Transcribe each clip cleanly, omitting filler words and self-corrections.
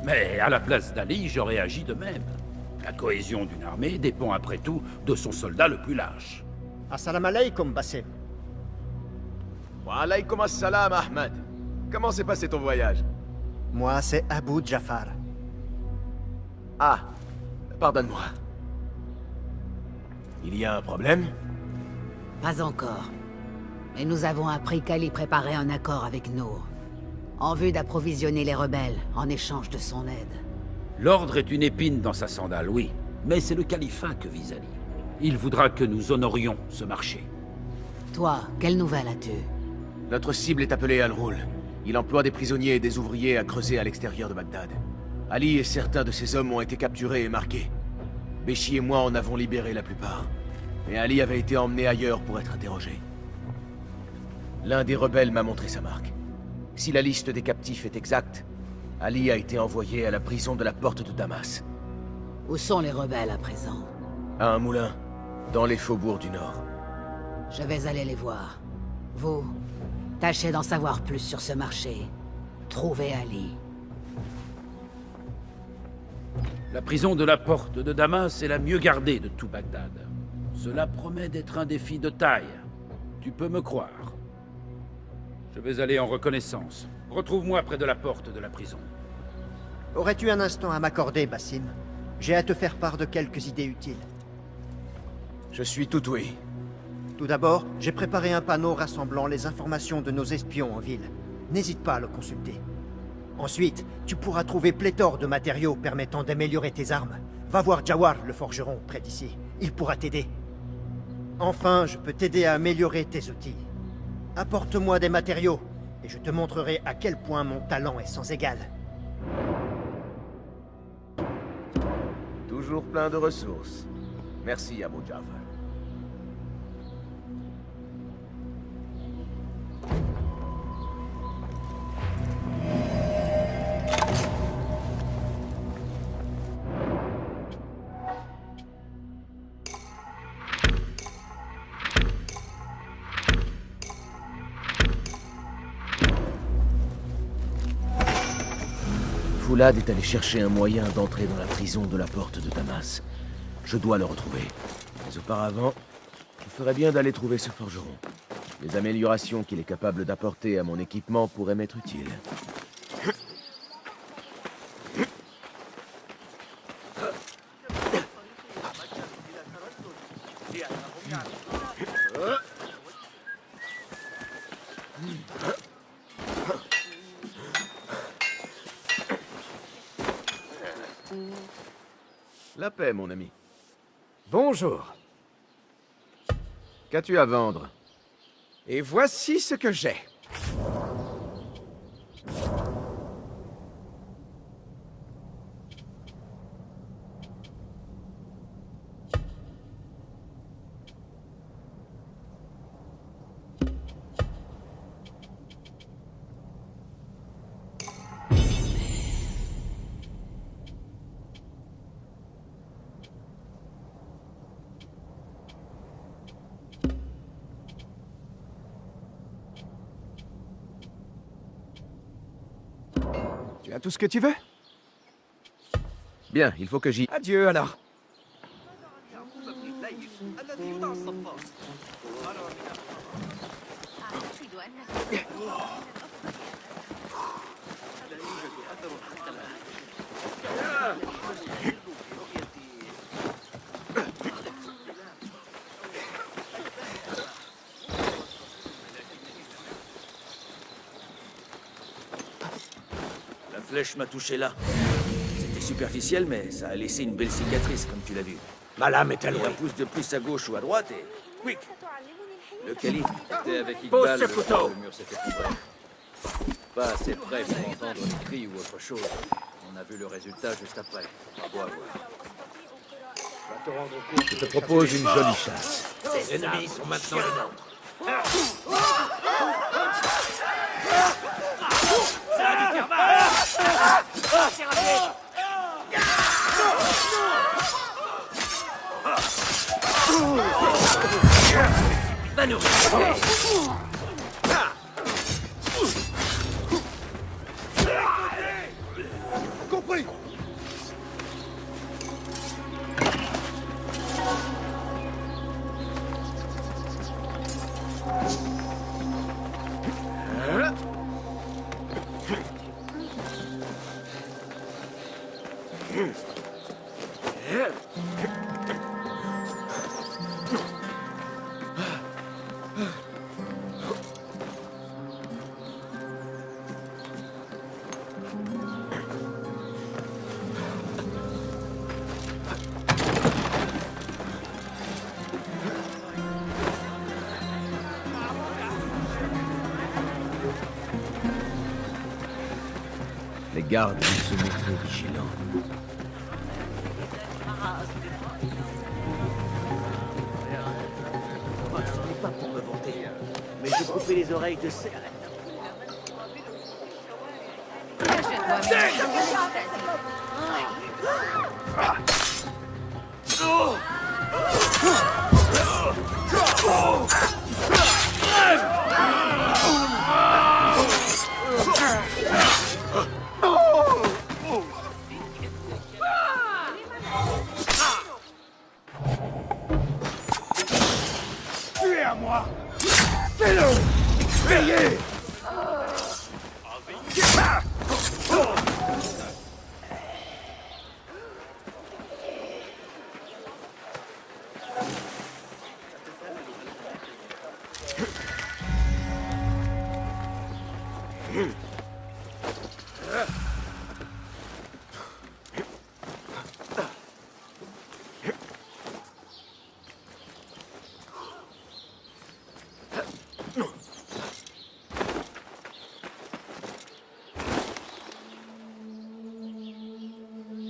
Mais à la place d'Ali, j'aurais agi de même. La cohésion d'une armée dépend après tout de son soldat le plus lâche. Assalamu alaikum, Basim. Wa alaykoum assalam, Ahmed. Comment s'est passé ton voyage? Moi, c'est Abu Jafar. Ah, pardonne-moi. Il y a un problème? Pas encore. Mais nous avons appris qu'Ali préparait un accord avec Nour, en vue d'approvisionner les rebelles en échange de son aide. L'ordre est une épine dans sa sandale, oui. Mais c'est le califat que vise Ali. Il voudra que nous honorions ce marché. Toi, quelle nouvelle as-tu? Notre cible est appelée Al-Roul. Il emploie des prisonniers et des ouvriers à creuser à l'extérieur de Bagdad. Ali et certains de ses hommes ont été capturés et marqués. Béchi et moi en avons libéré la plupart. Mais Ali avait été emmené ailleurs pour être interrogé. L'un des rebelles m'a montré sa marque. Si la liste des captifs est exacte, Ali a été envoyé à la prison de la Porte de Damas. Où sont les rebelles à présent? À un moulin, dans les faubourgs du Nord. Je vais aller les voir. Vous, tâchez d'en savoir plus sur ce marché. Trouvez Ali. La prison de la Porte de Damas est la mieux gardée de tout Bagdad. Cela promet d'être un défi de taille. Tu peux me croire. Je vais aller en reconnaissance. Retrouve-moi près de la porte de la prison. Aurais-tu un instant à m'accorder, Basim? J'ai à te faire part de quelques idées utiles. Je suis tout oui. Tout d'abord, j'ai préparé un panneau rassemblant les informations de nos espions en ville. N'hésite pas à le consulter. Ensuite, tu pourras trouver pléthore de matériaux permettant d'améliorer tes armes. Va voir Jawar, le forgeron, près d'ici. Il pourra t'aider. Enfin, je peux t'aider à améliorer tes outils. Apporte-moi des matériaux, et je te montrerai à quel point mon talent est sans égal. Toujours plein de ressources. Merci, Abu Jafar. Foulad est allé chercher un moyen d'entrer dans la prison de la Porte de Damas. Je dois le retrouver. Mais auparavant, il ferait bien d'aller trouver ce forgeron. Les améliorations qu'il est capable d'apporter à mon équipement pourraient m'être utiles. La paix, mon ami. Bonjour. Qu'as-tu à vendre? Et voici ce que j'ai. Tu as tout ce que tu veux? Bien, il faut que j'y... Adieu alors. La flèche m'a touché là. C'était superficiel, mais ça a laissé une belle cicatrice, comme tu l'as vu. Ma lame est Et un allouée. pouce de plus à gauche ou à droite et... Quick. Le calife était avec Pose Iqbal, ce couteau. le mur s'est effondré. Pas assez près pour entendre les cris ou autre chose. On a vu le résultat juste après. Bravo à voir. Va te rendre compte. Je te propose une jolie chasse. Les ennemis sont maintenant les nôtres. Ça a dû faire mal. C'est raté. Va nous réchauffer. Compris. Les gardes vont se montrer vigilants. Ce n'est pas pour me vanter, mais j'ai coupé les oreilles de ces...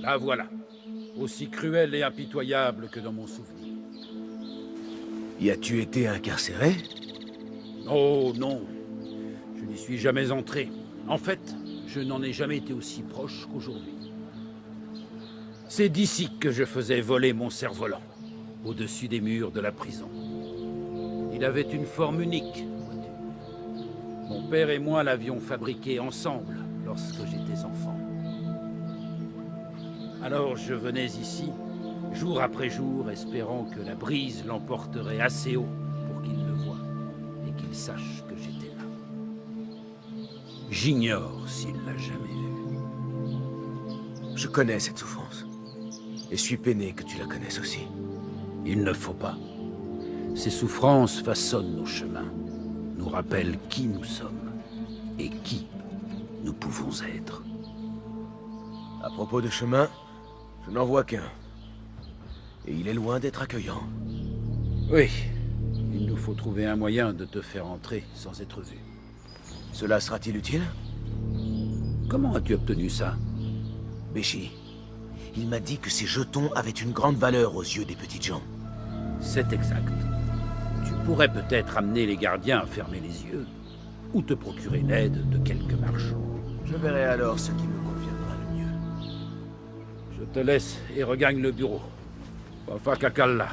La voilà. Aussi cruelle et impitoyable que dans mon souvenir. Y as-tu été incarcéré? Oh non. Je n'y suis jamais entré. En fait, je n'en ai jamais été aussi proche qu'aujourd'hui. C'est d'ici que je faisais voler mon cerf-volant, au-dessus des murs de la prison. Il avait une forme unique, vois-tu. Mon père et moi l'avions fabriqué ensemble lorsque j'étais enfant. Alors je venais ici, jour après jour, espérant que la brise l'emporterait assez haut pour qu'il le voie et qu'il sache que j'étais là. J'ignore s'il l'a jamais vu. Je connais cette souffrance. Et suis peiné que tu la connaisses aussi. Il ne faut pas. Ces souffrances façonnent nos chemins, nous rappellent qui nous sommes et qui nous pouvons être. À propos de chemin, je n'en vois qu'un. Et il est loin d'être accueillant. Oui, il nous faut trouver un moyen de te faire entrer sans être vu. Cela sera-t-il utile? Comment as-tu obtenu ça? Béchi, il m'a dit que ces jetons avaient une grande valeur aux yeux des petites gens. C'est exact. Tu pourrais peut-être amener les gardiens à fermer les yeux, ou te procurer l'aide de quelques marchands. Je verrai alors ce qui me conviendra le mieux. Je te laisse et regagne le bureau. Wafa Kakalla.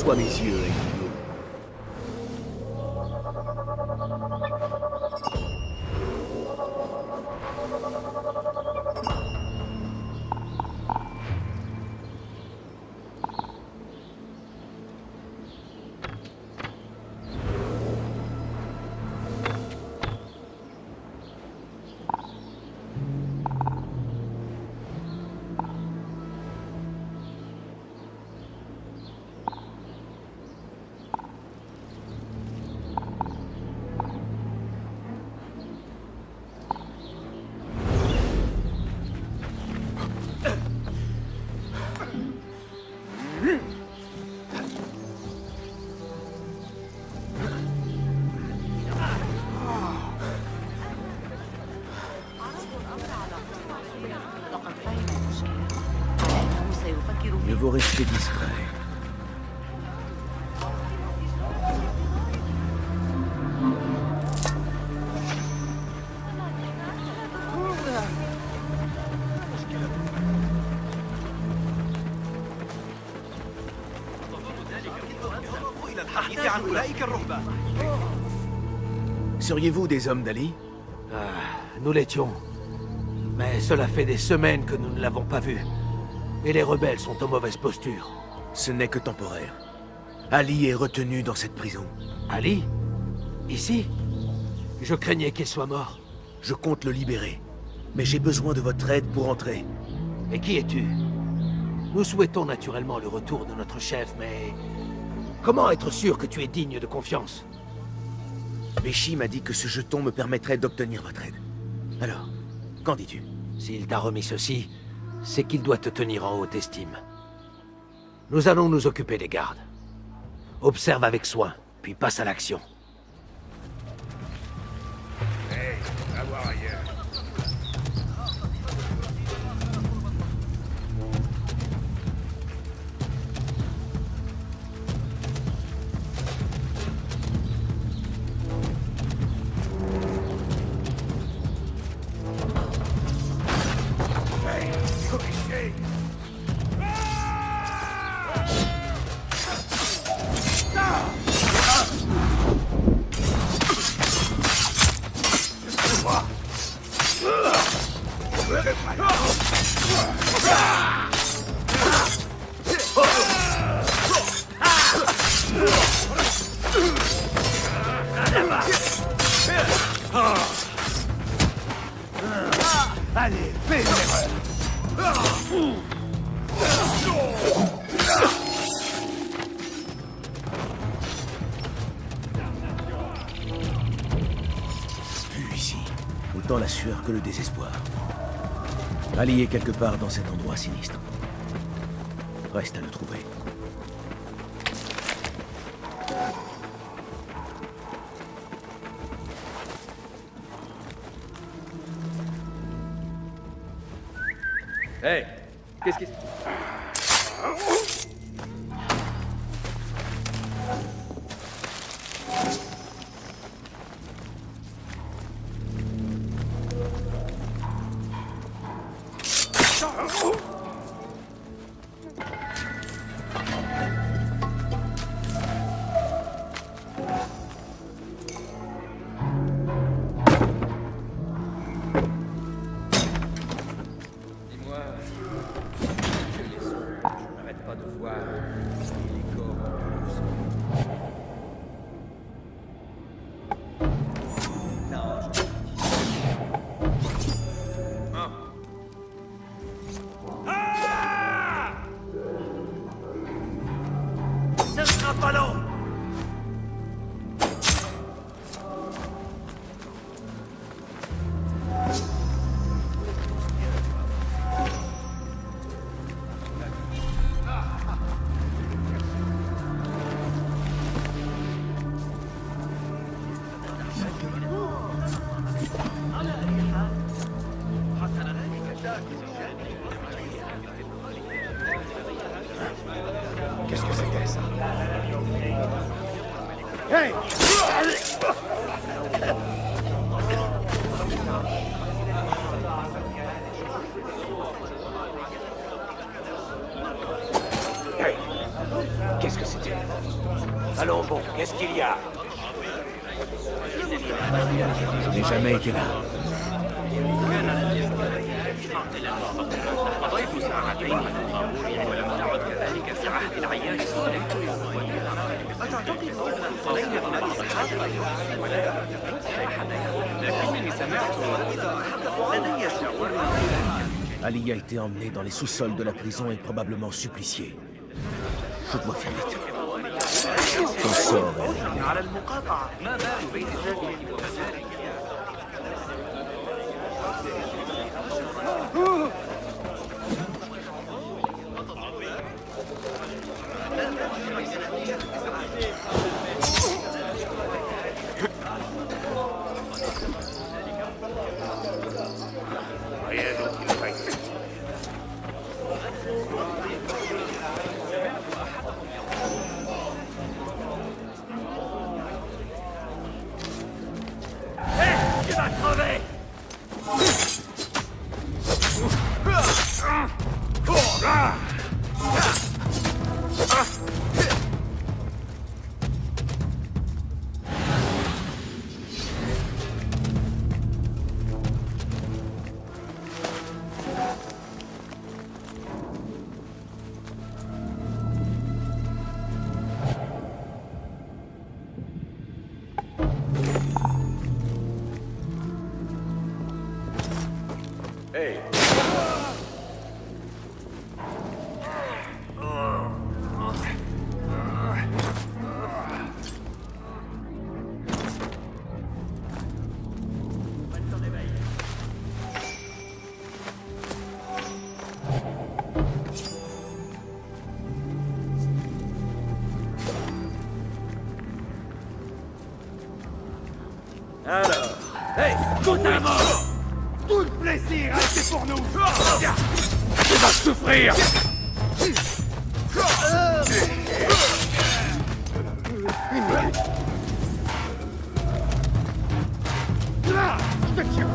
Ouvre-toi mes yeux, Enkidu. Mieux vaut rester discret. Seriez-vous des hommes d'Ali? Nous l'étions. Mais cela fait des semaines que nous ne l'avons pas vu. Et les rebelles sont en mauvaise posture. Ce n'est que temporaire. Ali est retenu dans cette prison. Ali? Ici? Je craignais qu'il soit mort. Je compte le libérer. Mais j'ai besoin de votre aide pour entrer. Et qui es-tu? Nous souhaitons naturellement le retour de notre chef, mais... Comment être sûr que tu es digne de confiance? Béchi m'a dit que ce jeton me permettrait d'obtenir votre aide. Alors, qu'en dis-tu? S'il t'a remis ceci, c'est qu'il doit te tenir en haute estime. Nous allons nous occuper des gardes. Observe avec soin, puis passe à l'action. Allez, fais l'erreur. Vu ici, autant la sueur que le désespoir. Ali est quelque part dans cet endroit sinistre. Reste à le trouver. Hey, qu'est-ce qui... Qu'est-ce que c'était ça? Hey! Hey! Qu'est-ce que c'était? Qu'est-ce qu'il y a? Je n'ai jamais été là. قضيت ساعتين في الطابور ولم تعد كذلك في عهد العيان السليم. أتعتقد أننا بعض الحاجة لكنني سمعت لدي شعور. Ali a été emmené dans les sous-sols de la prison et probablement supplicié. Je dois faire vite. Ton sort est... على المقاطعة ما بال بيت الزاوية ومسارك. Tu vas crever! Hey! Alors, hey, tout à mort! Tout le plaisir a été pour nous! Tu vas souffrir! Là, je te tiens!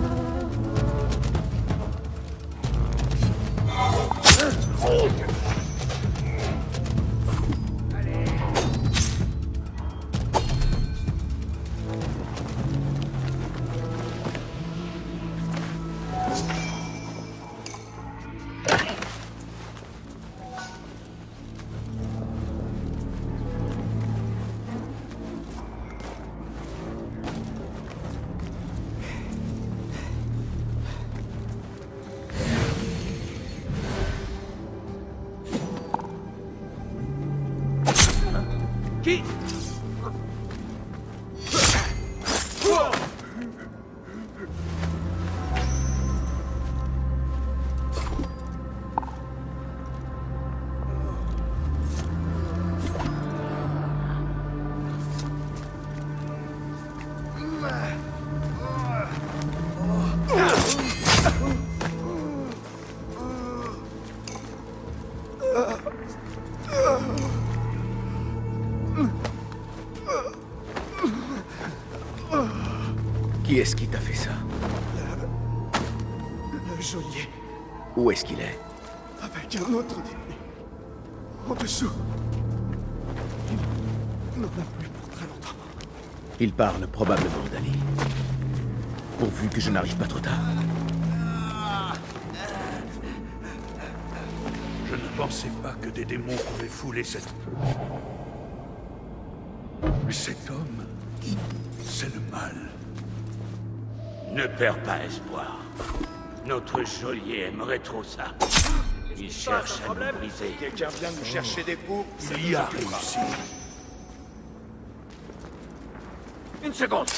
Qui? Qui est-ce qui t'a fait ça? Le geôlier, Où est-ce qu'il est? avec un autre détenu. En dessous. Il n'en a plus pour très longtemps. Il parle probablement d'Ali. Pourvu que je n'arrive pas trop tard. Je ne pensais pas que des démons pouvaient fouler cette... Mais cet homme, c'est le mal. Ne perds pas espoir. Notre geôlier aimerait trop ça. Il cherche à nous briser. Quelqu'un vient nous chercher des poux? Il y a réussi. Une seconde!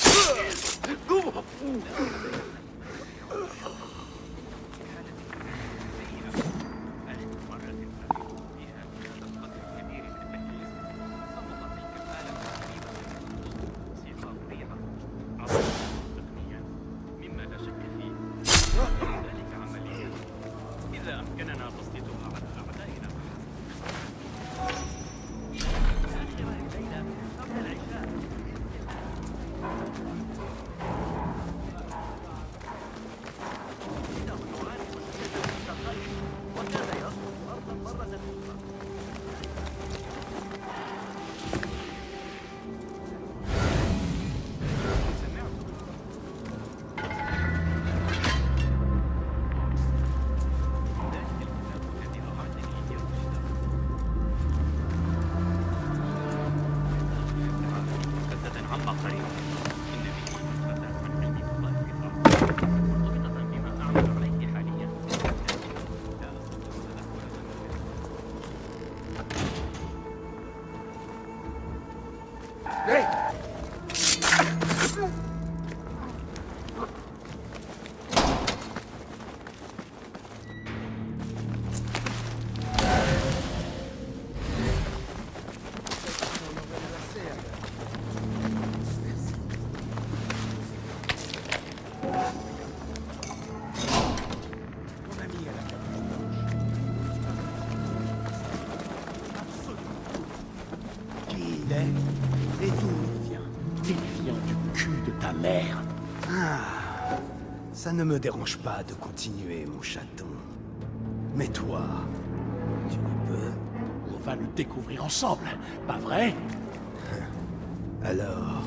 mère. Ça ne me dérange pas de continuer, mon chaton. Mais toi, tu ne peux. On va le découvrir ensemble, pas vrai? Alors,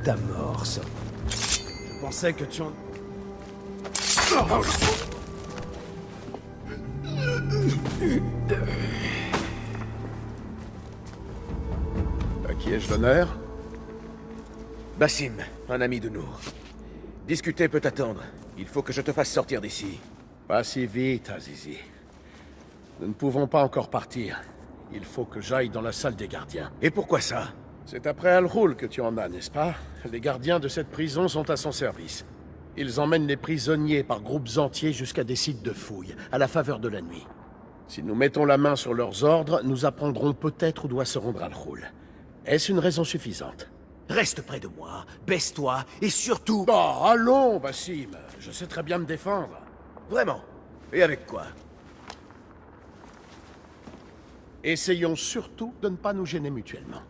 ta mort sera... Je pensais que tu en... À qui ai-je l'honneur? Basim, un ami de Nour. Discuter peut attendre. Il faut que je te fasse sortir d'ici. Pas si vite, Azizi. Nous ne pouvons pas encore partir. Il faut que j'aille dans la salle des gardiens. Et pourquoi ça? C'est après Al-Ghul que tu en as, n'est-ce pas? Les gardiens de cette prison sont à son service. Ils emmènent les prisonniers par groupes entiers jusqu'à des sites de fouilles, à la faveur de la nuit. Si nous mettons la main sur leurs ordres, nous apprendrons peut-être où doit se rendre Al-Ghul. Est-ce une raison suffisante? Reste près de moi, baisse-toi, et surtout... Oh, allons, Basim. Je sais très bien me défendre. Vraiment? Et avec quoi? Essayons surtout de ne pas nous gêner mutuellement.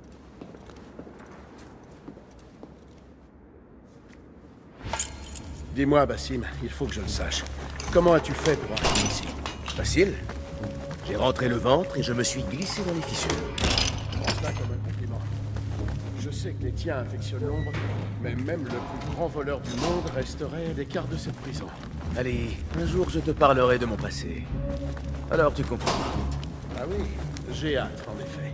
Dis-moi, Basim, il faut que je le sache. Comment as-tu fait pour arriver ici? Facile. J'ai rentré le ventre et je me suis glissé dans les fissures. Prends cela comme un compliment. Je sais que les tiens affectionnent l'ombre, mais même le plus grand voleur du monde resterait à l'écart de cette prison. Allez, un jour je te parlerai de mon passé. Alors tu comprendras. Ah oui, j'ai hâte, en effet.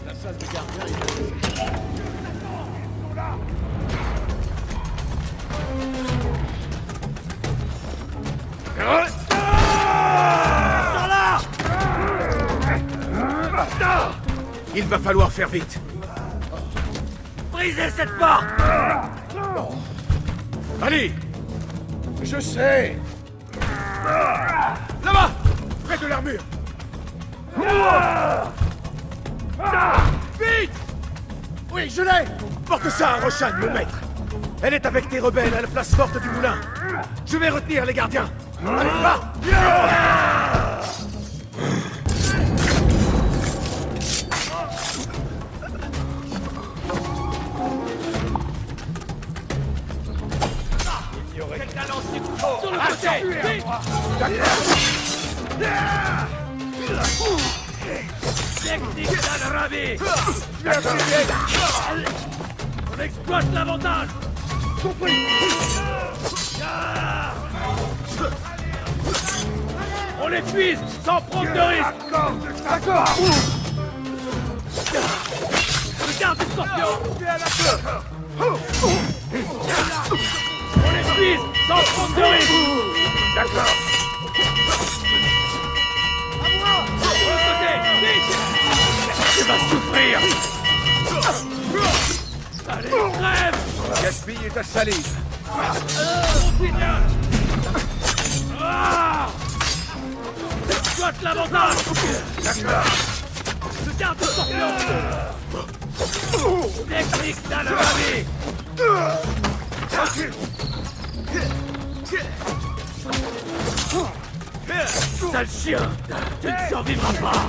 La salle de gardien est... Il va falloir faire vite. Brisez cette porte! Allez! Je sais! Là-bas! Près de l'armure! Vite! Oui, je l'ai! Porte ça à Roshan, mon maître! Elle est avec tes rebelles à la place forte du moulin. Je vais retenir les gardiens. Allez, va! Quelqu'un lance des couteaux! Sur le côté! Vite! Technique d'Al-Rabi! On exploite l'avantage! Compris! On l'épuise sans prendre de risque! D'accord! Le garde du scorpion! On l'épuise sans prendre de risque! D'accord! De l'autre côté! Vite! Tu vas souffrir! Allez, crève! Gaspille ta salive. Continue! Exploite l'avantage! D'accord! Je garde le scorpion! Technique d'Al-Rabi! Sale chien! Tu ne survivras pas!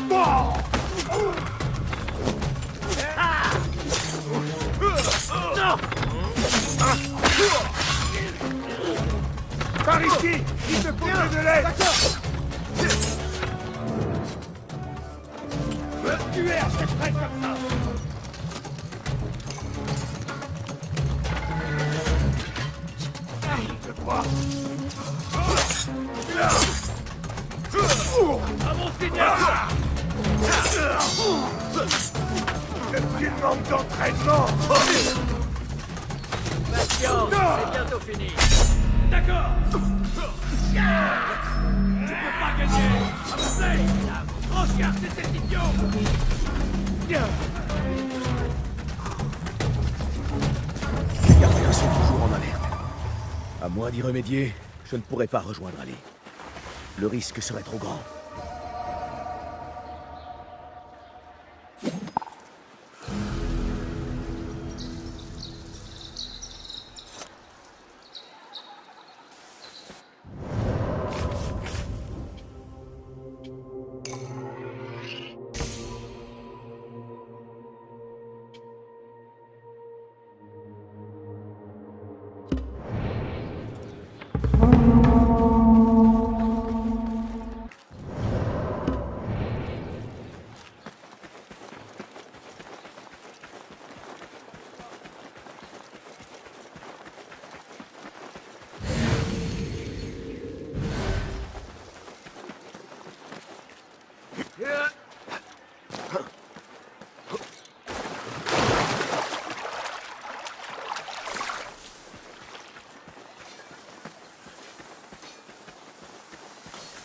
Non! Par ici! Il te faut plus de l'aide! Me tuer à cette près comme ça! Je crois. À mon seigneur! Tu manques d'entraînement! Patience, c'est bientôt fini. D'accord! peux pas gagner. Avancez. Recherchez cet idiot. Les gardiens sont toujours en alerte. À moins d'y remédier, je ne pourrais pas rejoindre Ali. Le risque serait trop grand.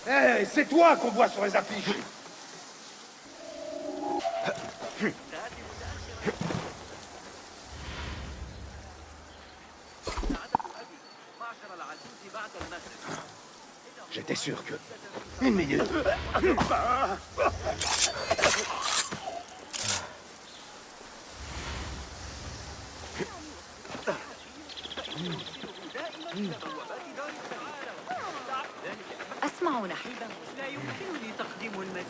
Hé, c'est toi qu'on voit sur les affiches. J'étais sûr que... Une minute. أسمع نحيبا لا يمكنني تقديم المزيد.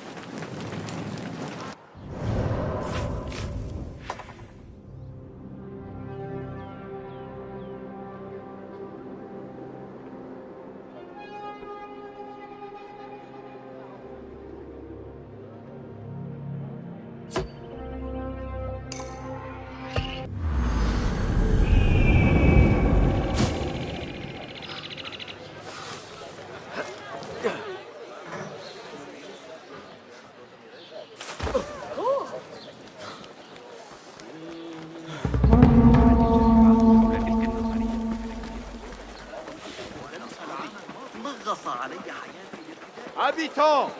Habitants,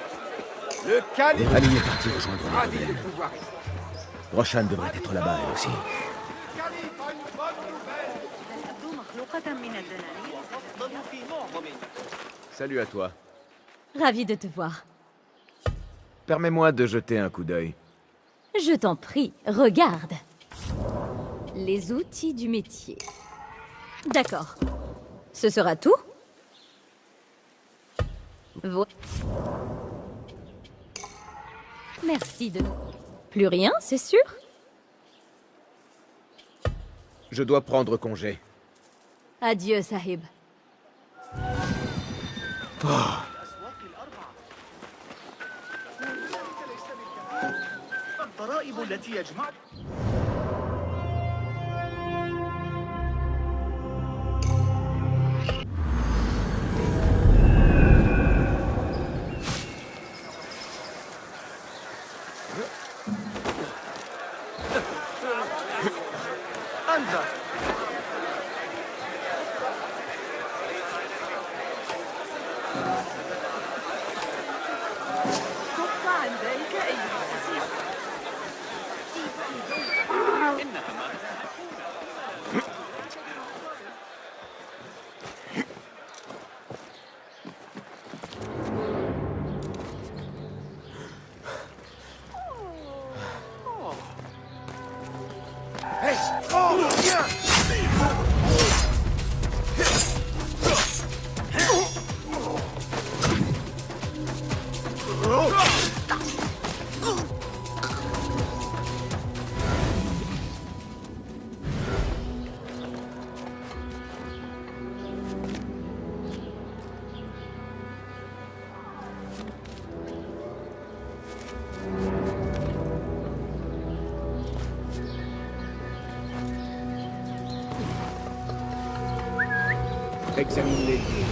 le calife... Ali est parti rejoindre les rebelles. Roshan devrait être là-bas, elle aussi. Salut à toi. Ravi de te voir. Permets-moi de jeter un coup d'œil. Je t'en prie, regarde. Les outils du métier. D'accord. Ce sera tout? Merci de... Plus rien, c'est sûr? Je dois prendre congé. Adieu, Sahib. الضرائب التي يجمع أنت كف عن ذلك أيها الأسير. Examine les lieux.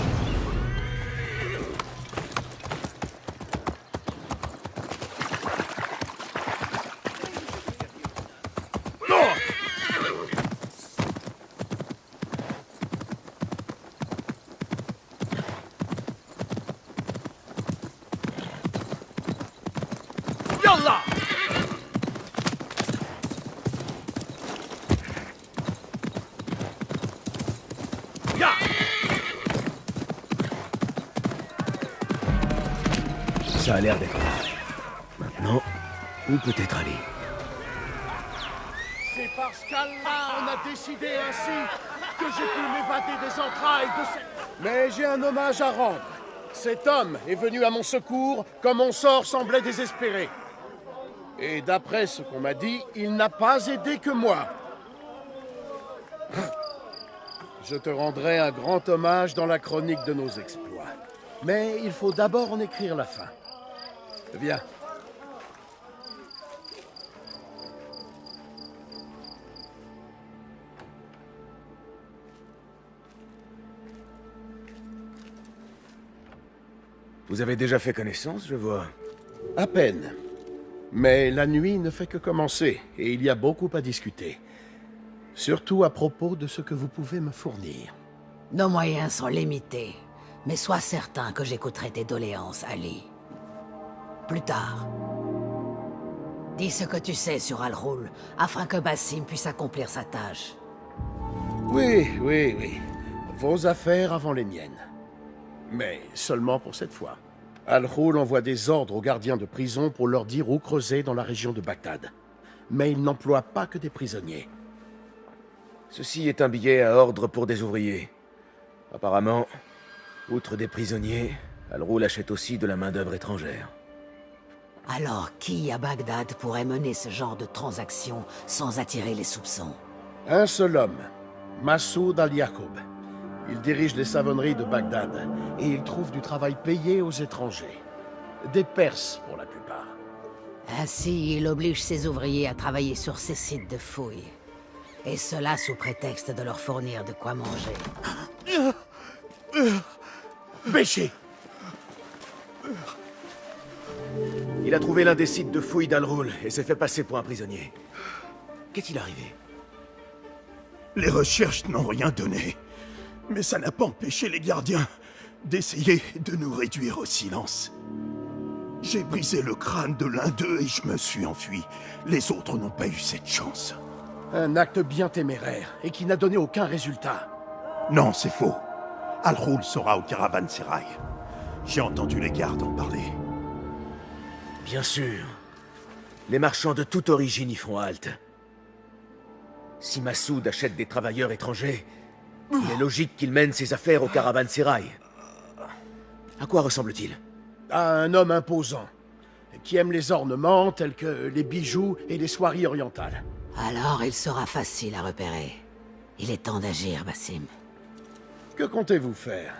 Ça a l'air d'être là. Maintenant, où peut être Ali? C'est parce qu'Allah en a décidé ainsi que j'ai pu m'évader des entrailles de cette... Mais j'ai un hommage à rendre. Cet homme est venu à mon secours quand mon sort semblait désespéré. Et d'après ce qu'on m'a dit, il n'a pas aidé que moi. Je te rendrai un grand hommage dans la chronique de nos exploits. Mais il faut d'abord en écrire la fin. Viens. Vous avez déjà fait connaissance, je vois. À peine. Mais la nuit ne fait que commencer, et il y a beaucoup à discuter. Surtout à propos de ce que vous pouvez me fournir. Nos moyens sont limités, mais sois certain que j'écouterai tes doléances, Ali. Plus tard. Dis ce que tu sais sur Al-Ghul, afin que Basim puisse accomplir sa tâche. Oui. Vos affaires avant les miennes. Mais seulement pour cette fois. Al-Ghul envoie des ordres aux gardiens de prison pour leur dire où creuser dans la région de Bagdad. Mais il n'emploie pas que des prisonniers. Ceci est un billet à ordre pour des ouvriers. Apparemment, outre des prisonniers, Al-Ghul achète aussi de la main-d'œuvre étrangère. Alors, qui à Bagdad pourrait mener ce genre de transaction sans attirer les soupçons? Un seul homme, Massoud al-Yacoub. Il dirige les savonneries de Bagdad et il trouve du travail payé aux étrangers. Des Perses pour la plupart. Ainsi, il oblige ses ouvriers à travailler sur ses sites de fouilles. Et cela sous prétexte de leur fournir de quoi manger. Béché! Il a trouvé l'un des sites de fouilles d'Al-Ghul et s'est fait passer pour un prisonnier. Qu'est-il arrivé? Les recherches n'ont rien donné. Mais ça n'a pas empêché les gardiens d'essayer de nous réduire au silence. J'ai brisé le crâne de l'un d'eux et je me suis enfui. Les autres n'ont pas eu cette chance. Un acte bien téméraire et qui n'a donné aucun résultat. Non, c'est faux. Al-Ghul sera au caravansérail. J'ai entendu les gardes en parler. Bien sûr. Les marchands de toute origine y font halte. Si Massoud achète des travailleurs étrangers, il est logique qu'il mène ses affaires au caravansérail. À quoi ressemble-t-il? À un homme imposant, qui aime les ornements tels que les bijoux et les soieries orientales. Alors il sera facile à repérer. Il est temps d'agir, Basim. Que comptez-vous faire?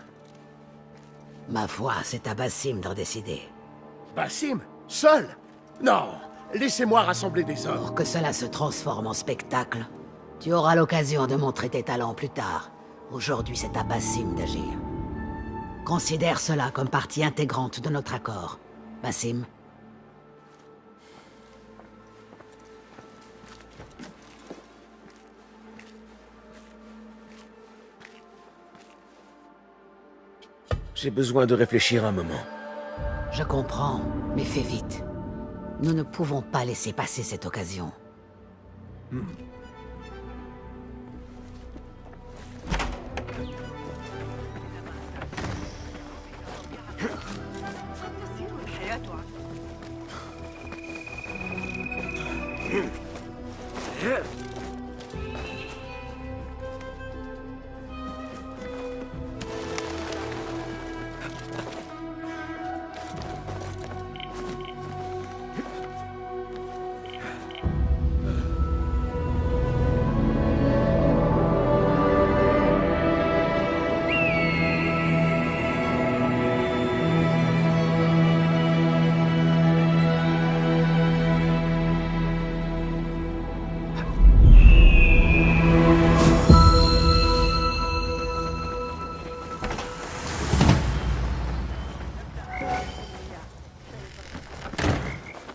Ma foi, c'est à Basim d'en décider. Basim? Seul? Non! Laissez-moi rassembler des hommes. Pour que cela se transforme en spectacle, tu auras l'occasion de montrer tes talents plus tard. Aujourd'hui, c'est à Basim d'agir. Considère cela comme partie intégrante de notre accord. Basim? J'ai besoin de réfléchir un moment. Je comprends, mais fais vite. Nous ne pouvons pas laisser passer cette occasion.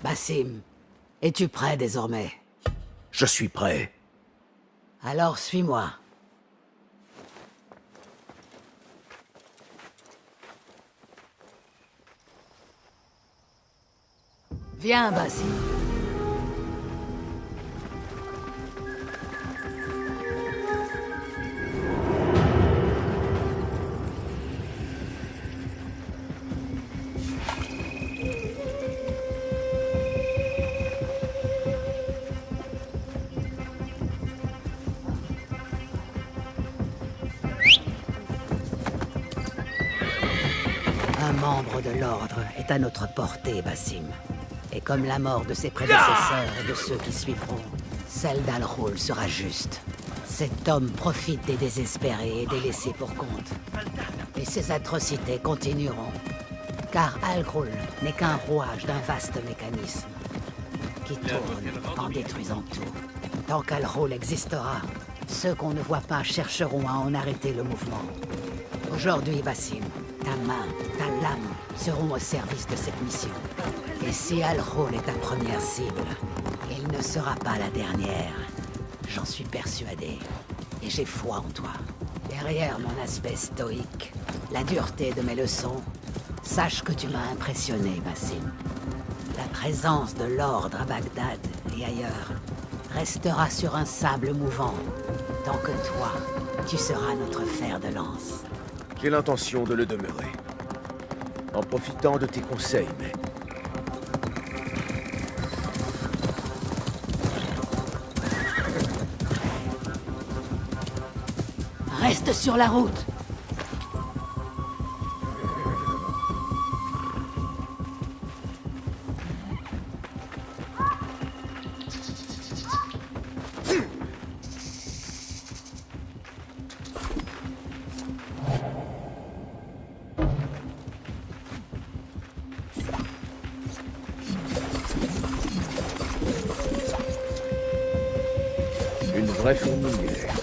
Basim, es-tu prêt désormais? Je suis prêt. Alors suis-moi. Viens, Basim. membre de l'Ordre est à notre portée, Basim. Et comme la mort de ses prédécesseurs et de ceux qui suivront, celle d'Al-Roul sera juste. Cet homme profite des désespérés et des laissés pour compte. Et ses atrocités continueront. Car Al-Roul n'est qu'un rouage d'un vaste mécanisme qui tourne en détruisant tout. Tant qu'Al-Roul existera, ceux qu'on ne voit pas chercheront à en arrêter le mouvement. Aujourd'hui, Basim, ta main, ta lame seront au service de cette mission. Et si Al-Roul est ta première cible, il ne sera pas la dernière. J'en suis persuadé. Et j'ai foi en toi. Derrière mon aspect stoïque, la dureté de mes leçons, sache que tu m'as impressionné, Basim. La présence de l'Ordre à Bagdad et ailleurs restera sur un sable mouvant, tant que toi, tu seras notre fer de lance. J'ai l'intention de le demeurer. En profitant de tes conseils, mais... Reste sur la route! Une vraie fourmilière.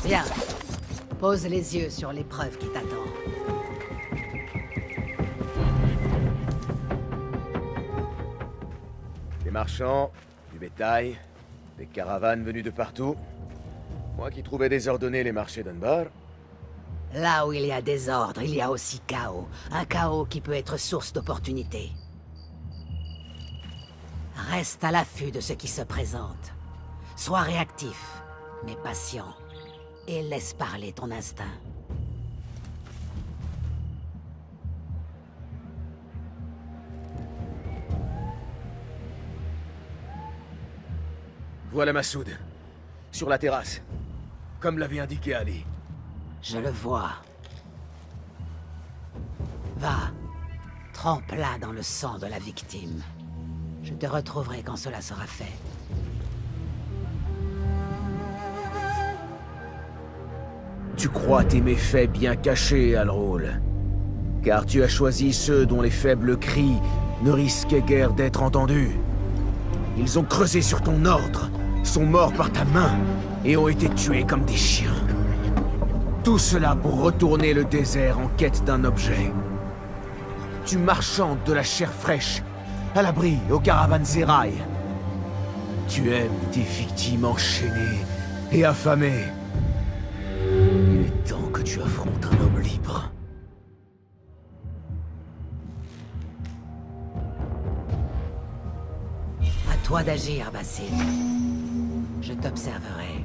Bien. Pose les yeux sur l'épreuve qui t'attend. Des marchands, du bétail, des caravanes venues de partout. Moi qui trouvais désordonnés les marchés d'Anbar. Là où il y a désordre, il y a aussi chaos. Un chaos qui peut être source d'opportunités. Reste à l'affût de ce qui se présente. Sois réactif, mais patient. Et laisse parler ton instinct. Voilà Massoud. Sur la terrasse. Comme l'avait indiqué Ali. Je le vois. Va. Trempe-la dans le sang de la victime. Je te retrouverai quand cela sera fait. Tu crois tes méfaits bien cachés, Al-Roul. Car tu as choisi ceux dont les faibles cris ne risquaient guère d'être entendus. Ils ont creusé sur ton ordre, sont morts par ta main, et ont été tués comme des chiens. Tout cela pour retourner le désert en quête d'un objet. Tu marchandes de la chair fraîche, à l'abri aux caravanes zérailles. Tu aimes tes victimes enchaînées et affamées. Il est temps que tu affrontes un homme libre. À toi d'agir, Basim. Je t'observerai.